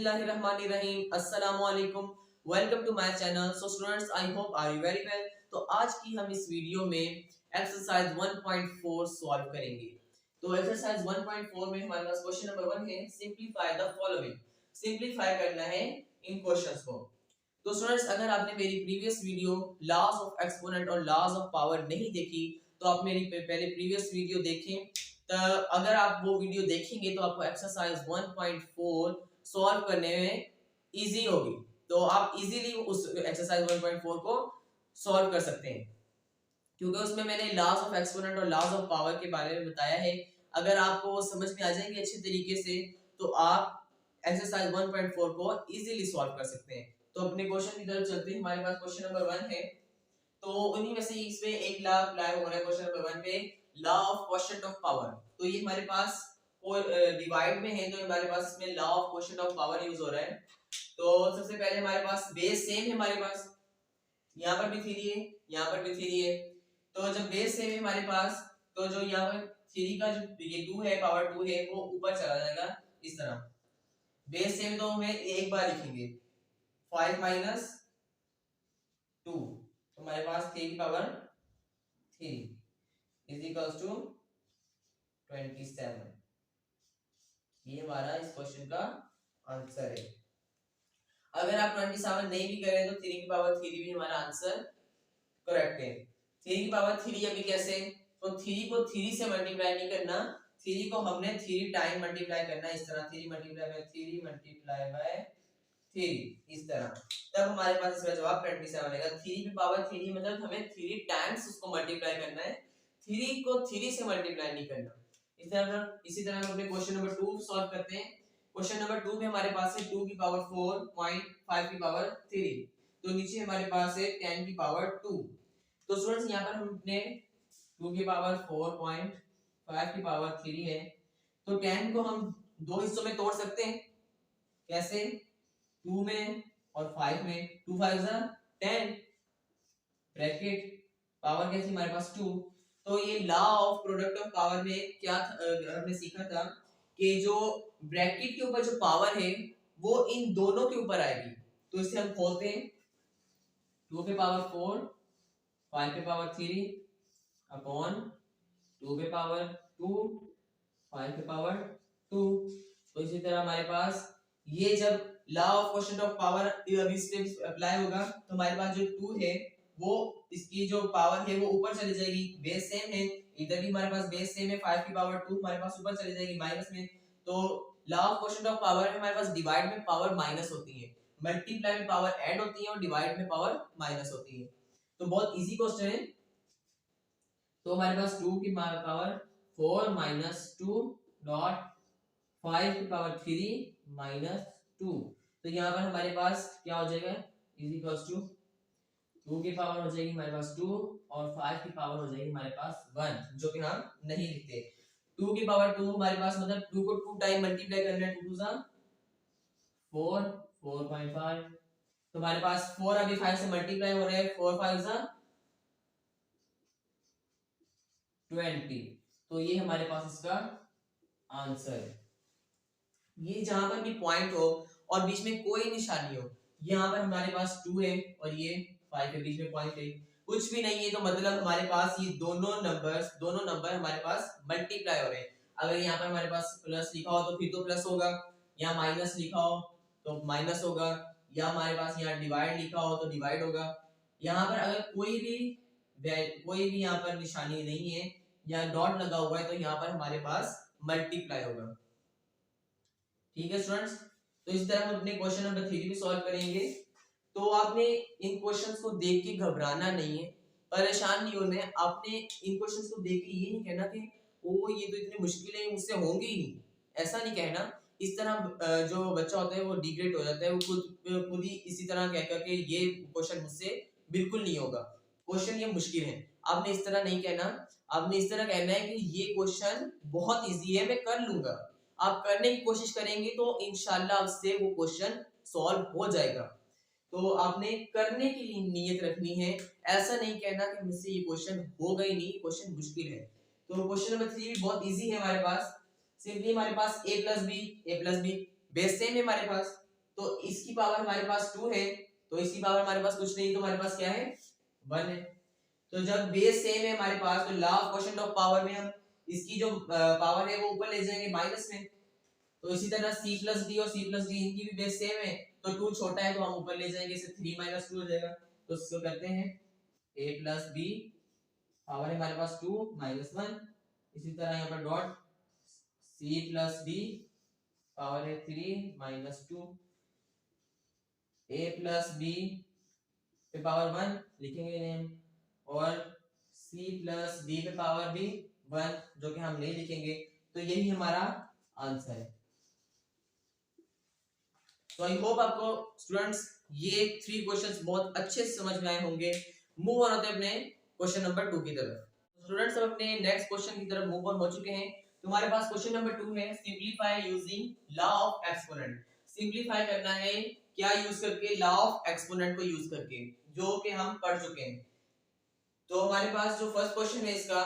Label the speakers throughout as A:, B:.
A: बिस्मिल्लाहिर्रहमानिर्रहीम अस्सलामु अलैकुम welcome to my channel. So students, I hope are you very well. तो आज की हम इस वीडियो में एक्सरसाइज 1.4 सॉल्व करेंगे। तो एक्सरसाइज 1.4 में हमारे पास क्वेश्चन नंबर 1 है, सिंपलीफाई द फॉलोइंग। सिंपलीफाई करना है इन क्वेश्चंस को। तो स्टूडेंट्स, अगर आपने मेरी previous video laws of exponent और लॉज ऑफ पावर नहीं देखी तो आप मेरी पहले प्रीवियस वीडियो देखें। तो अगर आप वो वीडियो देखेंगे तो आपको एक्सरसाइज 1.4 सॉल्व करने में इजी होगी। तो आप इजीली उस एक्सरसाइज 1.4 को सॉल्व कर सकते हैं, क्योंकि उसमें मैंने लॉज ऑफ एक्सपोनेंट और लॉज ऑफ पावर के बारे में बताया है। अगर आपको वो समझ में आ जाएंगे अच्छे तरीके से तो आप एक्सरसाइज 1.4 को इजीली सॉल्व कर सकते हैं। तो अपने क्वेश्चन की तरफ चलते हैं। हमारे पास क्वेश्चन नंबर 1 है, तो उन्हीं में से इसमें एक ला अप्लाई हो रहा है क्वेश्चन नंबर 1 पे, law of quotient of power. तो ये हमारे पास डिवाइड में है, तो हमारे पास इसमें law of quotient of power use हो रहा है। तो सबसे पहले हमारे पास बेस सेम है, हमारे पास यहाँ पर भी 3 है, यहाँ पर भी 3 है। तो जब बेस सेम है हमारे पास, तो जो यहाँ पर 3 का जो ये 2 है, पावर 2 है, वो ऊपर चला जाएगा इस तरह। बेस सेम तो हम एक बार लिखेंगे 5 माइनस 2, तो हमारे पास 3 की पावर 3 इज इक्वल्स टू 27। ये हमारा इस क्वेश्चन का आंसर है। अगर आप 27 नहीं भी करें तो 3 की पावर 3 भी हमारा आंसर करेक्ट है। 3 की पावर 3 अभी कैसे, तो 3 को 3 से मल्टीप्लाई नहीं करना, 3 को हमने 3 टाइम मल्टीप्लाई करना, इस तरह 3 मल्टीप्लाई बाय 3 मल्टीप्लाई बाय 3 इस तरह। तब हमारे पास इसका जवाब 27 आएगा। 3 की पावर 3 मतलब हमें 3 टाइम्स उसको मल्टीप्लाई करना है, 3 को 3 से मल्टीप्लाई नहीं करना। इसी तरह हम अपने क्वेश्चन नंबर 2 सॉल्व करते हैं। क्वेश्चन नंबर 2 में हमारे पास है 2 की पावर 4 पॉइंट 5 की पावर 3, तो नीचे हमारे पास है 10 की पावर 2। तो स्टूडेंट्स, यहाँ पर हमने 2 की पावर 4.5 की पावर 3 है, तो 10 को हम दो हिस्सों में तोड़ सकते हैं। कैसे? 2 में और 5 में। 2 5 10, ब्रैकेट पावर कैसी हमारे पास 2। तो ये law of product of power में क्या हमने सीखा था कि जो ब्रैकेट के ऊपर जो पावर है वो इन दोनों के ऊपर आएगी। तो इसे हम खोलते हैं, 2 के पावर 4 5 के पावर 3 अपॉन 2 के पावर 2 5 के पावर 2। तो इसी तरह हमारे पास ये जब law of quotient of power अभी इस पे अप्लाई होगा तो हमारे पास जो 2 है वो इसकी जो पावर है वो ऊपर चली जाएगी। बेस सेम है, इधर भी हमारे पास बेस सेम है, 5 की पावर 2 हमारे पास ऊपर चली जाएगी माइनस में। तो law of quotient of power में हमारे पास डिवाइड में पावर माइनस होती है, मल्टीप्लाई में पावर ऐड होती है और डिवाइड में पावर माइनस होती है। तो बहुत इजी क्वेश्चन है। तो हमारे पास 2 की पावर 4 माइनस 2 डॉट 5 की पावर 3 माइनस 2। तो यहाँ पर हमारे पास क्या हो जाएगा, इज इक्वल्स टू 2 की पावर हो जाएगी हमारे पास 2 और 5 की पावर हो जाएगी हमारे पास 1, जो कि हम नहीं लिखते। 2 की पावर 2 हमारे पास मतलब 2 को 2 टाइम मल्टीप्लाई करना है, 2 2 4 4.5। तो हमारे पास 4 अभी 5 से मल्टीप्लाई हो रहा है, 4 5 20। तो ये हमारे पास इसका आंसर है। ये जहां पर भी पॉइंट हो और बीच में कोई निशानी हो, यहाँ पर हमारे पास 2 है और ये 5 के बीच में पॉइंट है, कुछ भी नहीं है, तो मतलब हमारे पास ये दोनों नंबर हमारे पास मल्टीप्लाई हो रहे हैं। अगर यहाँ पर हमारे पास प्लस लिखा हो तो फिर तो प्लस होगा, या माइनस लिखा हो तो माइनस होगा, या हमारे पास यहाँ डिवाइड लिखा हो तो डिवाइड होगा। यहाँ पर अगर कोई भी यहाँ पर निशानी नहीं है या डॉट लगा हुआ है तो यहाँ पर हमारे पास मल्टीप्लाई होगा। ठीक है स्टूडेंट्स, तो इस तरह हम अपने क्वेश्चन नंबर 3 भी सॉल्व करेंगे। तो आपने इन क्वेश्चंस को देख के घबराना नहीं है, परेशान नहीं होना है। आपने इन क्वेश्चंस को देख के ये नहीं कहना कि ओ ये तो इतने मुश्किल है, मुझसे होंगे ही नहीं, ऐसा नहीं कहना। इस तरह जो बच्चा होता है वो डिग्रेड हो जाता है, वो खुद ही इसी तरह कह करके ये क्वेश्चन मुझसे बिल्कुल नहीं होगा, क्वेश्चन ये मुश्किल है। आपने इस तरह नहीं कहना, आपने इस तरह कहना है कि ये क्वेश्चन बहुत इजी है, मैं कर लूंगा। आप करने की कोशिश करेंगे तो इंशाल्लाह आपसे वो क्वेश्चन सॉल्व हो जाएगा। तो आपने करने की नीयत रखनी है, ऐसा नहीं कहना कि मुझसे ये क्वेश्चन होगा ही नहीं, क्वेश्चन मुश्किल है। तो क्वेश्चन नंबर 3 बहुत इजी है हमारे पास। सिंपली हमारे पास a plus B base same है हमारे पास, तो इसकी पावर हमारे पास 2 है, तो इसकी पावर हमारे पास कुछ नहीं, तो हमारे पास क्या है 1 है। तो जब बेस सेम है हमारे पास, तो law of quotient of power में हम इसकी जो पावर है वो ऊपर ले जाएंगे माइनस में। तो इसी तरह c प्लस डी और c प्लस डी इनकी भी बेस सेम है, तो 2 छोटा है तो हम ऊपर ले जाएंगे, इसे 3 माइनस 2 हो जाएगा। तो इसको करते हैं a प्लस बी, पावर है हमारे पास 2 माइनस 1। इसी तरह यहाँ पर dot c plus D, power है 3 माइनस 2, a प्लस बी पे पावर 1 लिखेंगे नेम, और c प्लस डी पे पावर भी 1 जो कि हम नहीं लिखेंगे। तो यही हमारा आंसर है। तो आई होप आपको स्टूडेंट्स ये 3 क्वेश्चंस बहुत अच्छे से समझ में आए होंगे। मूव ऑन होते हैं अपने क्वेश्चन नंबर 2 की तरफ। स्टूडेंट्स अब अपने नेक्स्ट क्वेश्चन की तरफ मूव ऑन हो चुके हैं। तुम्हारे पास क्वेश्चन नंबर 2 है, simplify using law of exponent. Simplify करना है क्या यूज करके, लॉ ऑफ एक्सपोनेंट को यूज करके, जो कि हम पढ़ चुके हैं। तो हमारे पास जो फर्स्ट क्वेश्चन है इसका,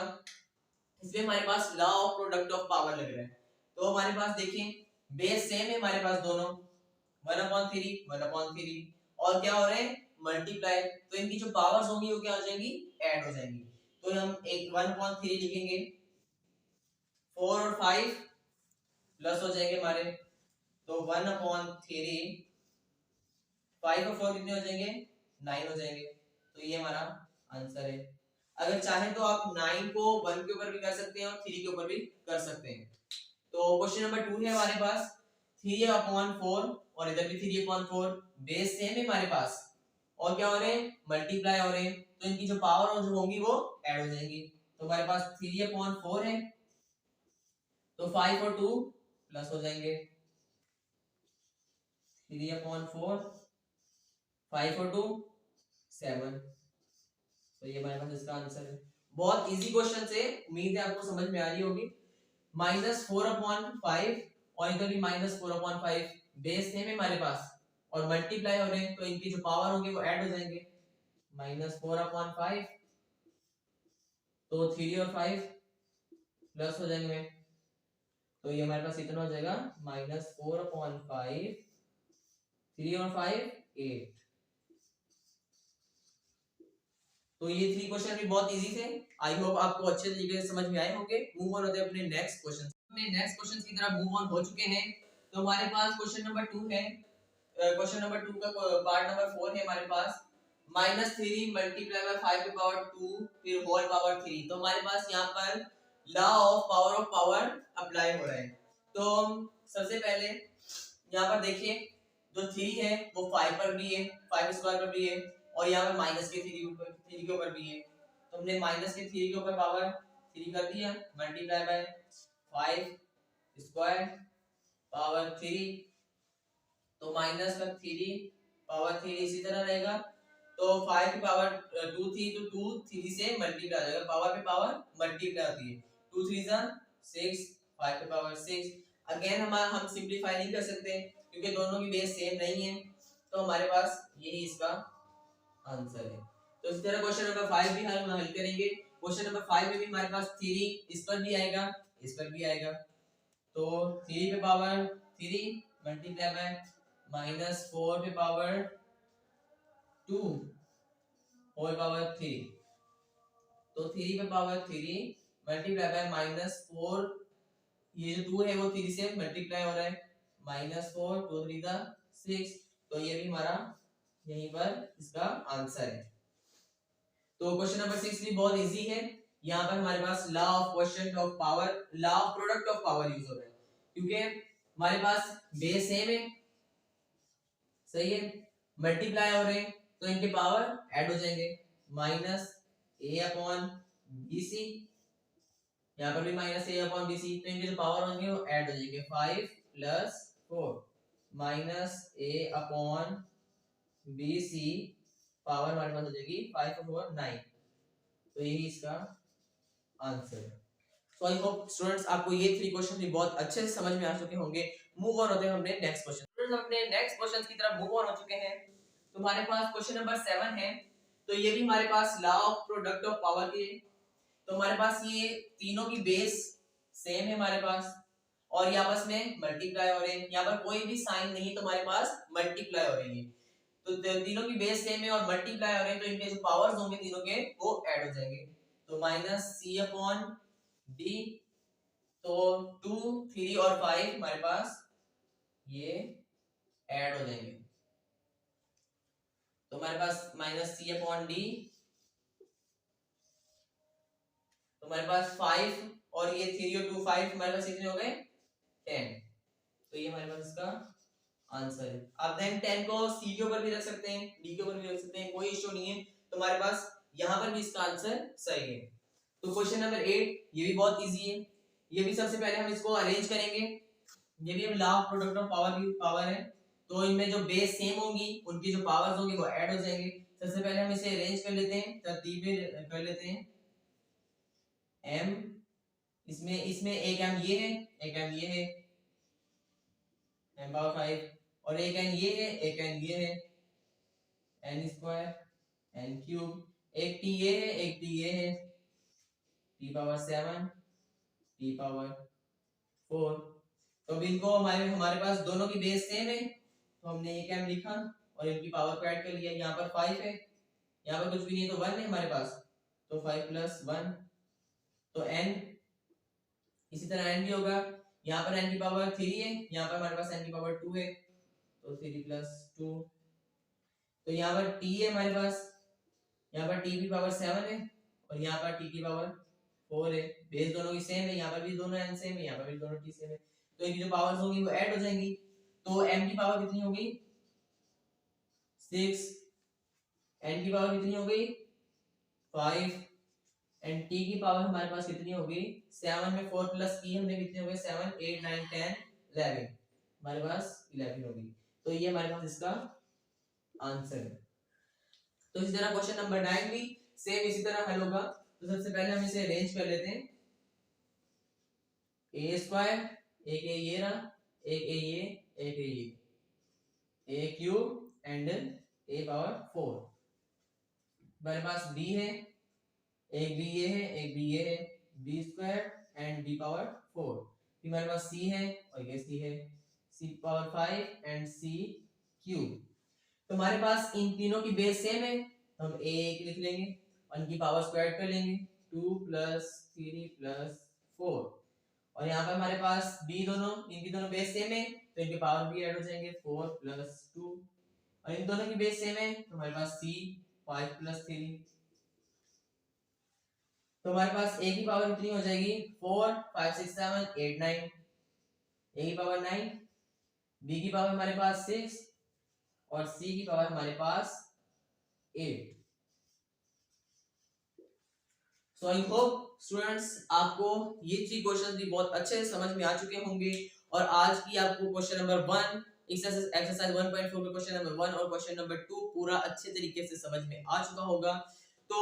A: इसमें हमारे पास law of product of power लग रहा है। तो हमारे पास देखिए बेस सेम है हमारे पास दोनों, 1/3 1/3, और क्या हो रहे हैं मल्टीप्लाई। तो इनकी जो पावर्स होंगी वो क्या हो जाएंगी, ऐड हो जाएंगी। तो हम एक 1/3 लिखेंगे, 4 और 5 प्लस हो जाएंगे हमारे, तो 1/3, 5 और 4 कितने हो जाएंगे 9 हो जाएंगे। तो ये हमारा आंसर है। अगर चाहे तो आप 9 को 1 के ऊपर भी कर सकते हैं और 3 के ऊपर भी कर सकते हैं। तो क्वेश्चन नंबर 2 है हमारे पास 3/4, और इधर भी 3/4, बेस सेम है हमारे पास, और क्या हो रहे हैं मल्टीप्लाई हो रहे हैं, तो इनकी जो पावर जो होंगी वो ऐड हो जाएंगी। तो हमारे पास 3/4 है, तो 5 और 2 प्लस हो जाएंगे, 3/4, 5 और 2 7। तो ये हमारे पास इसका आंसर है। बहुत इजी क्वेश्चन है, उम्मीद है आपको समझ में आ रही होगी। -4/5 और इधर भी -4/5, बेस सेम है हमारे पास और मल्टीप्लाई हो रहे हैं, तो इनकी जो पावर होंगे वो ऐड हो जाएंगे। -4/5, तो 3 और 5 प्लस हो जाएंगे, तो ये हमारे पास इतना हो जाएगा -4/5, 3 और 5 8। तो ये 3 क्वेश्चन भी बहुत इजी थे। आई होप आपको अच्छे तरीके से समझ में आए होंगे। मूव ऑन होते हैं अपने नेक्स्ट क्वेश्चन। अपने नेक्स्ट क्वेश्चन की तरफ मूव ऑन हो चुके हैं। तो हमारे पास क्वेश्चन नंबर 2 है। क्वेश्चन नंबर 2 का पार्ट नंबर 4 है हमारे पास, -3 मल्टीप्लाई बाय 5 की पावर 2 फिर होल पावर 3। तो हमारे पास यहाँ पर लॉ ऑफ पावर अप्लाई हो रहा है। तो सबसे पहले यहाँ पर देखिए जो 3 है वो 5 पर भी है, 5 स्क्वायर पर भी है, और यहाँ पर माइनस के 3 के ऊपर भी है। तो हमने माइनस के 3 के ऊपर पावर 3 कर दिया, मल्टीप्लाई बाय 5 स्क्वायर पावर 3, तो माइनस का 3 पावर 3 इसी तरह रहेगा। तो 5 की पावर 2 थी, तो 2 3 से मल्टीप्लाई हो जाएगा, पावर पे पावर मल्टीप्लाई होती है, 2 3 जा 6, 5 की पावर 6। अगेन हम सिंपलीफाई नहीं कर सकते क्योंकि दोनों की बेस सेम नहीं है, तो हमारे पास यही इसका आंसर है। तो इसी तरह क्वेश्चन नंबर 5 भी हम हल करेंगे। क्वेश्चन नंबर 5 में भी हमारे पास 3 इस पर भी आएगा, इस पर भी आएगा, तो 3 पे पावर 3 मल्टीप्लाई बाय -4 पे पावर 2 होल पावर 3, तो 3 पे पावर 3 मल्टीप्लाई बाय -4, ये जो 2 है वो 3 से मल्टीप्लाई हो रहा है, -4 2 3 जा 6, तो ये भी हमारा यहीं पर इसका आंसर है। तो क्वेश्चन नंबर 6 भी बहुत इजी है। यहाँ पर हमारे पास law of quotient of power, law of product of power use हो रहा है, क्योंकि हमारे पास बेस सेम है, सही है, मल्टीप्लाई हो रहे हैं, तो इनके पावर ऐड हो जाएंगे, -a/bc, यहाँ पर भी -a/bc, तो इनके जो पावर होंगे वो ऐड हो जाएंगे, 5 + 4 -a/bc, पावर हमारे पास हो जाएगी 5 और 4 9। तो यही इसका आंसर है। सो आई होप स्टूडेंट्स आपको ये 3 क्वेश्चन भी बहुत अच्छे से समझ में आ चुके होंगे। मूव ऑन होते हैं अपने नेक्स्ट क्वेश्चन। स्टूडेंट्स अपने नेक्स्ट क्वेश्चन की तरफ मूव ऑन हो चुके हैं। तो हमारे पास क्वेश्चन नंबर 7 है, तो ये भी हमारे पास law of product of power की है। तो हमारे पास ये तीनों की बेस सेम है हमारे पास, और ये आपस में मल्टीप्लाई हो रहे हैं, यहाँ पर कोई भी साइन नहीं है तो हमारे पास मल्टीप्लाई हो रही है, तो तीनों की बेस सेम है और मल्टीप्लाई हो रहे हैं तो इनके जो पावर्स होंगे तीनों के वो ऐड हो जाएंगे, तो माइनस सी अपॉन डी, तो 2 3 और 5 हमारे पास ये ऐड हो जाएंगे, तो हमारे पास माइनस सी अपॉन डी, तो हमारे पास 5 और ये 3 और 2 5 हमारे पास कितने हो गए 10, तो ये हमारे पास इसका आंसर है। अब देन 10 को सी के ऊपर भी रख सकते हैं, डी के ऊपर भी रख सकते हैं, कोई इश्यू नहीं है, तो हमारे पास यहाँ पर भी इसका आंसर सही है। तो क्वेश्चन नंबर 8 ये भी बहुत इजी है, ये भी सबसे पहले हम इसको अरेंज करेंगे, ये भी हम law of product of power की पावर है, तो इनमें जो बेस सेम होंगी उनकी जो पावर्स होंगी वो ऐड हो जाएंगे। सबसे पहले हम इसे अरेंज कर लेते हैं, तरतीब में कर लेते हैं, m इसमें एक m ये है, एक m ये है, m पावर 5, और एक n ये है, एक n ये है, n स्क्वायर n क्यूब, एक t ये है, एक t ये है, t पावर 7 t पावर 4, तो अब इनको हमारे पास दोनों की बेस सेम है तो हमने एक m लिखा और इनकी पावर को ऐड कर लिया, यहाँ पर 5 है, यहाँ पर कुछ भी नहीं है तो 1 है हमारे पास, तो 5 प्लस 1, तो n, इसी तरह n भी होगा, यहाँ पर n की पावर 3 है, यहाँ पर हमारे पास n की पावर 2 है, तो 3 प्लस 2, तो यहाँ पर t है हमारे पास, यहाँ पर t की पावर 7 है और यहाँ पर t की पावर 4 है, बेस दोनों की सेम है, यहाँ पर भी दोनों n सेम है, यहाँ पर भी दोनों t सेम है, तो इनकी जो पावर्स होंगी वो ऐड हो जाएंगी, तो m की पावर कितनी होगी 6, n की पावर कितनी हो गई 5, एंड t की पावर हमारे पास कितनी होगी 7 में 4 प्लस e हमने कितने हो गए 7 8 9 10 11, हमारे पास 11 होगी, तो ये हमारे पास इसका आंसर है। तो इसी तरह क्वेश्चन नंबर 9 भी सेम इसी तरह हल होगा, तो सबसे पहले हम इसे अरेंज कर लेते हैं, a स्क्वायर, एक a ये रहा, एक a ये, एक a ये, a cube and a power 4, हमारे पास b है, एक b ये है, एक b ये है, b square and b power 4, फिर हमारे पास c है और ये c है, c power 5 and c cube, तो हमारे पास इन तीनों की बेस सेम है तो हम a लिख लेंगे और इनकी पावर स्क्वायर कर लेंगे, 2 प्लस 3 प्लस 4, और यहाँ पर हमारे पास b दोनों, इनकी दोनों बेस सेम है तो इनके पावर भी ऐड हो जाएंगे, 4 प्लस 2, और इन दोनों की बेस सेम है तो हमारे पास c 5 प्लस 3, तो हमारे पास a की पावर कितनी हो जाएगी 4 5 6 7 8 9, a की पावर 9, b की पावर हमारे पास 6 और c की पावर हमारे पास 8। सो आई होप स्टूडेंट्स आपको ये 3 क्वेश्चंस भी बहुत अच्छे से समझ में आ चुके होंगे, और आज की आपको क्वेश्चन नंबर 1 एक्सरसाइज 1.4 के क्वेश्चन नंबर 1 और क्वेश्चन नंबर 2 पूरा अच्छे तरीके से समझ में आ चुका होगा। तो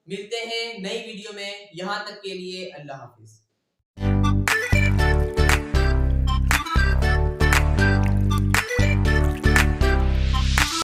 A: मिलते हैं नई वीडियो में, यहाँ तक के लिए अल्लाह हाफिज।